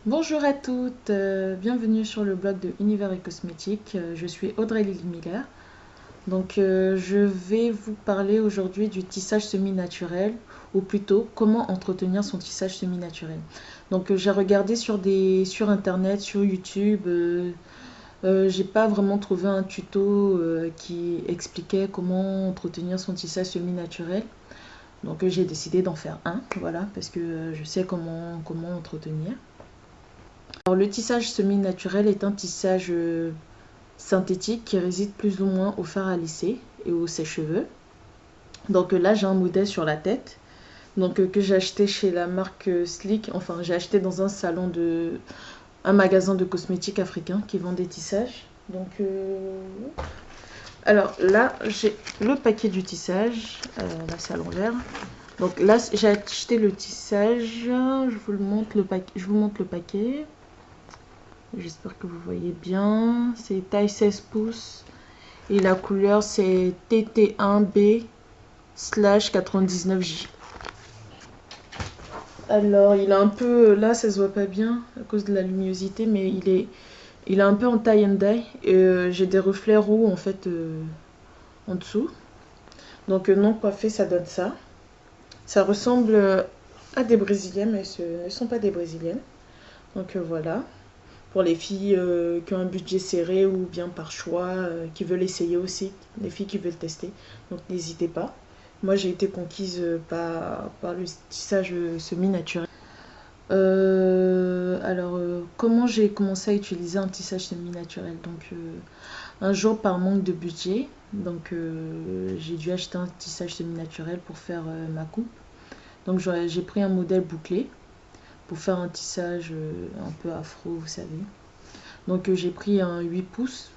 Bonjour à toutes, bienvenue sur le blog de Univers et Cosmétiques. Je suis Audrey Lily Miller. Je vais vous parler aujourd'hui du tissage semi-naturel, ou plutôt comment entretenir son tissage semi-naturel. J'ai regardé sur internet, sur YouTube. J'ai pas vraiment trouvé un tuto qui expliquait comment entretenir son tissage semi-naturel. J'ai décidé d'en faire un, voilà, parce que je sais comment entretenir. Alors, le tissage semi-naturel est un tissage synthétique qui résiste plus ou moins au fer à lisser et au sèche-cheveux. Là, j'ai un modèle sur la tête que j'ai acheté chez la marque Slick. Enfin, j'ai acheté dans un magasin de cosmétiques africain qui vend des tissages. Alors là, j'ai le paquet du tissage. Là, c'est à l'envers. Donc là, j'ai acheté le tissage. Je vous montre le paquet. J'espère que vous voyez bien. C'est taille 16 pouces. Et la couleur, c'est TT1B/99J. Alors, il a un peu... Là, ça se voit pas bien à cause de la luminosité, mais il est un peu en tie and dye. Et j'ai des reflets roux, en fait, en dessous. Non coiffé, ça donne ça. Ça ressemble à des brésiliennes, mais ce ne sont pas des brésiliennes. Voilà. Pour les filles qui ont un budget serré ou bien par choix, qui veulent essayer aussi, les filles qui veulent tester. Donc n'hésitez pas. Moi j'ai été conquise par le tissage semi-naturel. Comment j'ai commencé à utiliser un tissage semi-naturel? Un jour par manque de budget, j'ai dû acheter un tissage semi-naturel pour faire ma coupe. J'ai pris un modèle bouclé pour faire un tissage un peu afro, vous savez. J'ai pris un 8 pouces.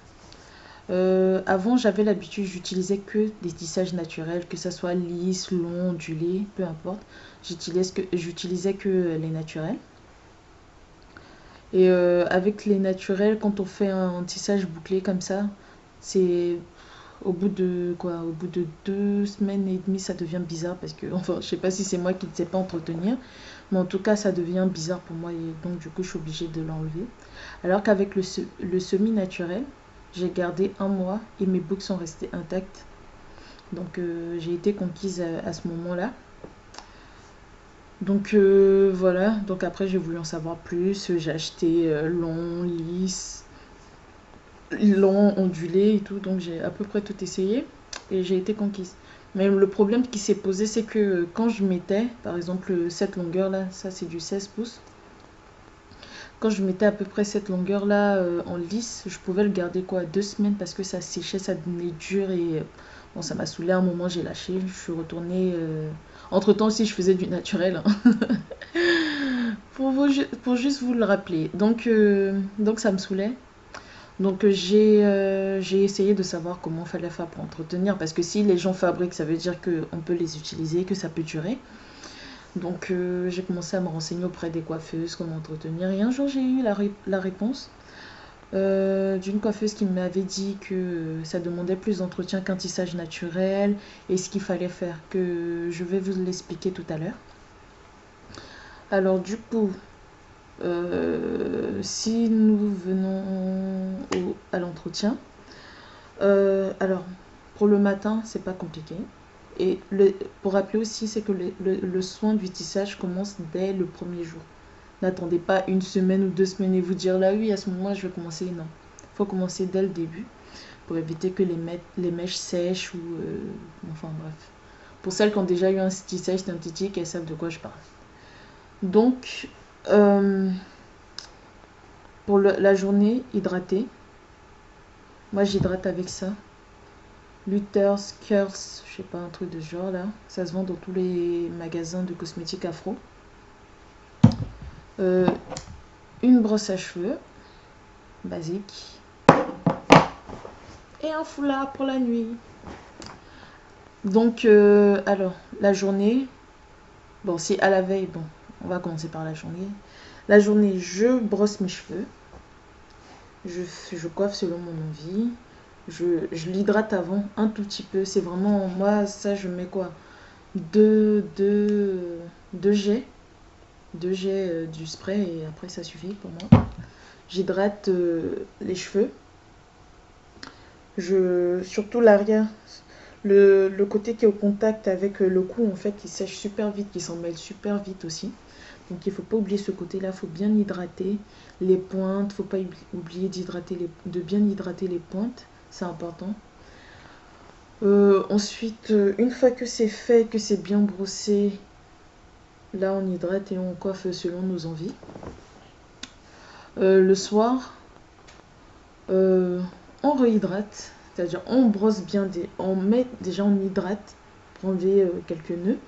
Avant, j'avais l'habitude, j'utilisais que des tissages naturels, que ça soit lisse, long, ondulé, peu importe. J'utilisais que les naturels. Et avec les naturels, quand on fait un tissage bouclé comme ça, c'est au bout de 2 semaines et demie, ça devient bizarre parce que, enfin, je sais pas si c'est moi qui ne sais pas entretenir, mais en tout cas, ça devient bizarre pour moi et donc du coup, je suis obligée de l'enlever. Alors qu'avec le semi-naturel, j'ai gardé un mois et mes boucles sont restées intactes. J'ai été conquise à ce moment-là. Voilà. Après, j'ai voulu en savoir plus. J'ai acheté long, lisse, long, ondulé et tout. Donc j'ai à peu près tout essayé et j'ai été conquise. Mais le problème qui s'est posé, c'est que quand je mettais, par exemple, cette longueur là, ça c'est du 16 pouces. Quand je mettais à peu près cette longueur là en lisse, je pouvais le garder 2 semaines parce que ça séchait, ça devenait dur et bon, ça m'a saoulé. À un moment, j'ai lâché, je suis retournée. Entre temps aussi, je faisais du naturel, hein. Pour juste vous le rappeler. Ça me saoulait. J'ai essayé de savoir comment fallait faire pour entretenir parce que si les gens fabriquent, ça veut dire qu'on peut les utiliser, que ça peut durer. J'ai commencé à me renseigner auprès des coiffeuses, comment entretenir. Et un jour, j'ai eu la réponse d'une coiffeuse qui m'avait dit que ça demandait plus d'entretien qu'un tissage naturel et ce qu'il fallait faire, que je vais vous l'expliquer tout à l'heure. Alors du coup, si nous venons à l'entretien, alors pour le matin, c'est pas compliqué. Et pour rappeler aussi, c'est que le soin du tissage commence dès le premier jour. N'attendez pas une semaine ou 2 semaines et vous dire là oui, à ce moment je vais commencer. Non, il faut commencer dès le début pour éviter que les mèches sèchent ou enfin bref. Pour celles qui ont déjà eu un tissage synthétique, elles savent de quoi je parle. Pour la journée, hydrater. Moi j'hydrate avec ça. Luthers, Kers, je sais pas, un truc de ce genre là. Ça se vend dans tous les magasins de cosmétiques afro. Une brosse à cheveux, basique. Et un foulard pour la nuit. Alors, la journée. Bon, si à la veille, bon, on va commencer par la journée. La journée, je brosse mes cheveux. Je coiffe selon mon envie. Je l'hydrate avant un tout petit peu. C'est vraiment, moi, ça, je mets quoi? Deux jets 2 jets du spray et après ça suffit pour moi. J'hydrate les cheveux. Surtout l'arrière, le côté qui est au contact avec le cou, en fait, il sèche super vite, il s'en mêle super vite aussi. Donc il ne faut pas oublier ce côté-là, il faut bien hydrater les pointes, il ne faut pas oublier de bien hydrater les pointes, c'est important. Ensuite, une fois que c'est fait, que c'est bien brossé, là on hydrate et on coiffe selon nos envies. Le soir, on rehydrate, c'est-à-dire on brosse bien, on met déjà on hydrate pour enlever quelques nœuds.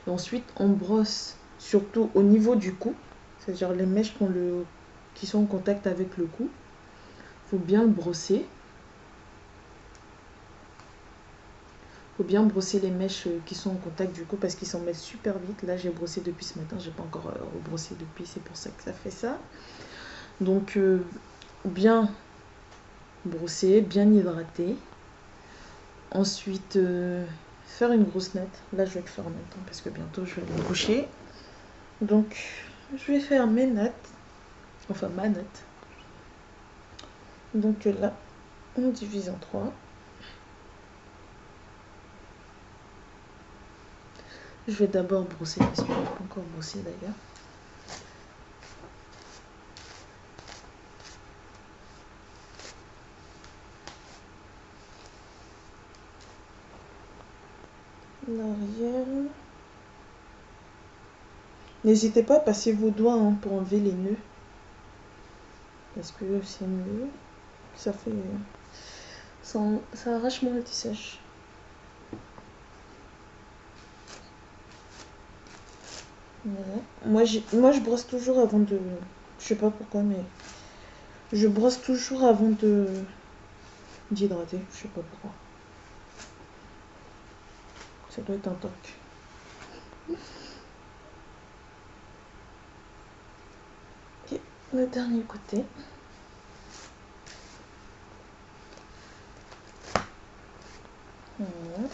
Et ensuite on brosse surtout au niveau du cou, c'est-à-dire les mèches qui sont en contact avec le cou. Faut bien le brosser. Faut bien brosser les mèches qui sont en contact du cou parce qu'ils s'en mêlent super vite. Là j'ai brossé depuis ce matin, j'ai pas encore rebrossé depuis, c'est pour ça que ça fait ça. Donc bien brosser, bien hydrater. Ensuite, faire une grosse natte. Là, je vais le faire en même temps parce que bientôt, je vais me coucher. Donc, je vais faire mes nattes. Enfin, ma natte. Donc là, on divise en 3. Je vais d'abord brosser parce que je n'ai pas encore brossé d'ailleurs. L'arrière. N'hésitez pas à passer vos doigts pour enlever les nœuds. Parce que c'est mieux. Ça fait... Ça arrache moins le tissage. Voilà. Moi, je brosse toujours avant de... Je sais pas pourquoi, mais... Je brosse toujours avant d'hydrater. Je sais pas pourquoi. Ça doit être un toc. Et le dernier côté. Voilà.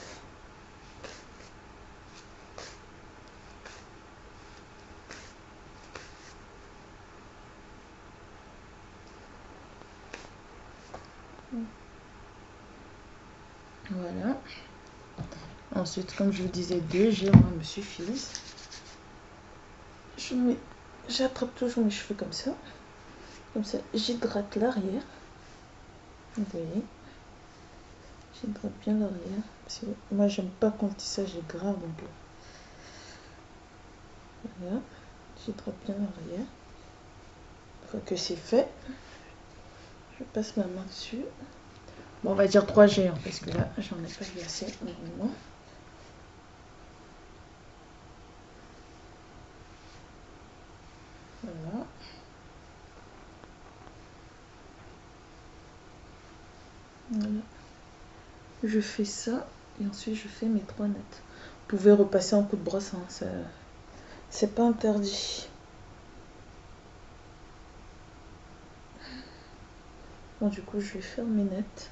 Voilà. Ensuite, comme je vous disais, 2 jets me suffisent. J'attrape toujours mes cheveux comme ça. Comme ça, j'hydrate l'arrière. Vous voyez, j'hydrate bien l'arrière. Parce que moi, j'aime pas quand le tissage est gras. Donc, voilà. J'hydrate bien l'arrière. Une fois que c'est fait, je passe ma main dessus. Bon, on va dire 3 jets, hein, parce que là, j'en ai pas vu assez normalement. Voilà. Voilà. Je fais ça et ensuite je fais mes 3 nattes. Vous pouvez repasser en coup de brosse, hein, c'est pas interdit. Bon, du coup, je vais faire mes nattes.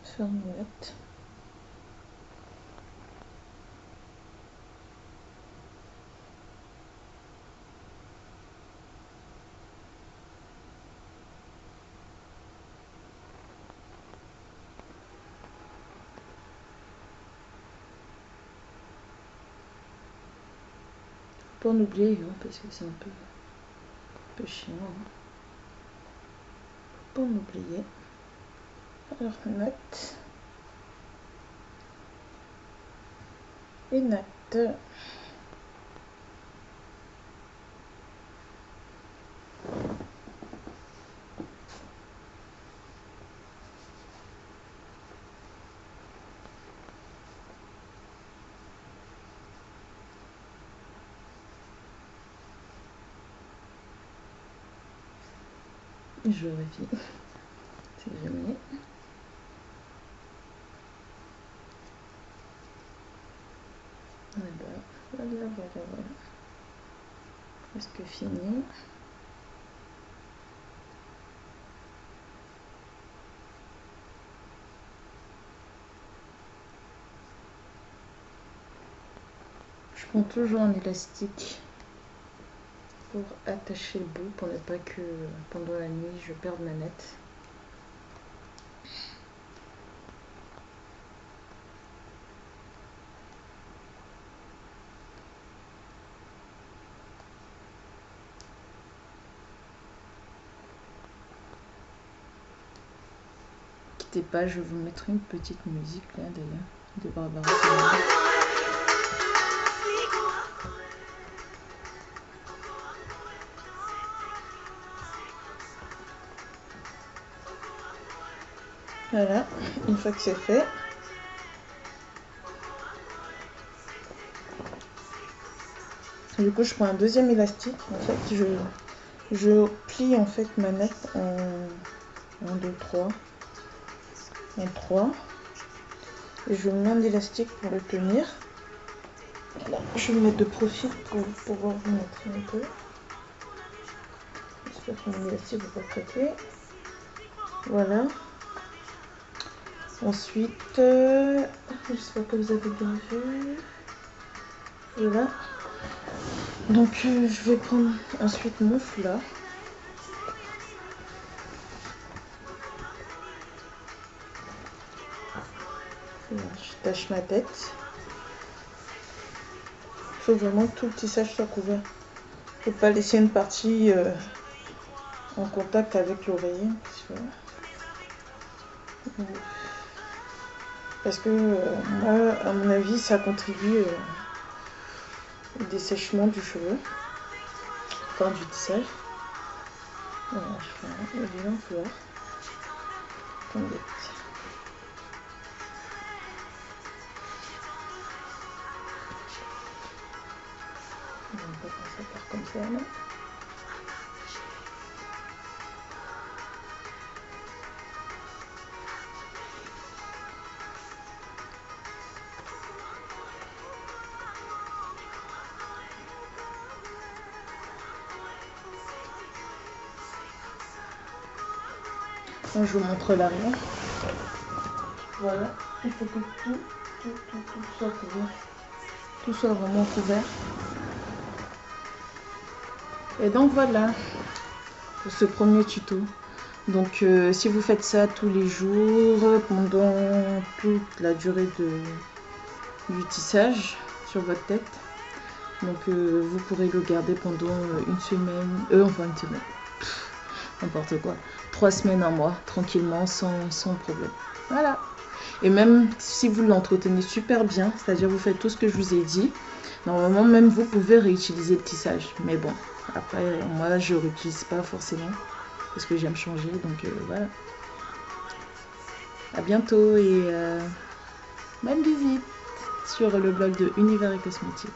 Faire mes nattes. Faut pas en oublier, hein, parce que c'est un peu chiant. Hein. Faut pas en oublier. Alors, natte. Et natte. Je vérifie. Si jamais. Voilà. Presque fini. prends toujours un élastique pour attacher le bout, pour ne pas que pendant la nuit je perde ma natte. Quittez pas, je vais vous mettre une petite musique là d'ailleurs de Barbara. Voilà, une fois que c'est fait, du coup je prends un deuxième élastique. En fait je plie en fait ma natte en 1, 2, 3 en 3 et je mets un élastique pour le tenir. Voilà, je vais me mettre de profil pour pouvoir vous montrer un peu. J'espère que mon élastique ne va pas craquer. Voilà. Ensuite, j'espère que vous avez bien vu. Voilà. Donc, je vais prendre ensuite mon foulard. Voilà, je tâche ma tête. Il faut vraiment que tout le tissage soit couvert. Il ne faut pas laisser une partie en contact avec l'oreiller. Parce que moi, à mon avis, ça contribue au dessèchement du cheveu, enfin du tissage. Voilà, je fais un vilain foulard. Attendez. On va pas passer par comme ça là. Je vous montre l'arrière. Voilà, il faut que tout soit couvert. Tout soit vraiment couvert. Et donc voilà, pour ce premier tuto. Donc si vous faites ça tous les jours, pendant toute la durée du tissage sur votre tête, donc vous pourrez le garder pendant une semaine, enfin une semaine, n'importe quoi, 3 semaines, 1 mois, tranquillement, sans problème. Voilà. Et même si vous l'entretenez super bien, c'est-à-dire vous faites tout ce que je vous ai dit, normalement même vous pouvez réutiliser le tissage. Mais bon, après moi je ne réutilise pas forcément parce que j'aime changer, donc voilà. À bientôt et bonne visite sur le blog de Univers et Cosmétique.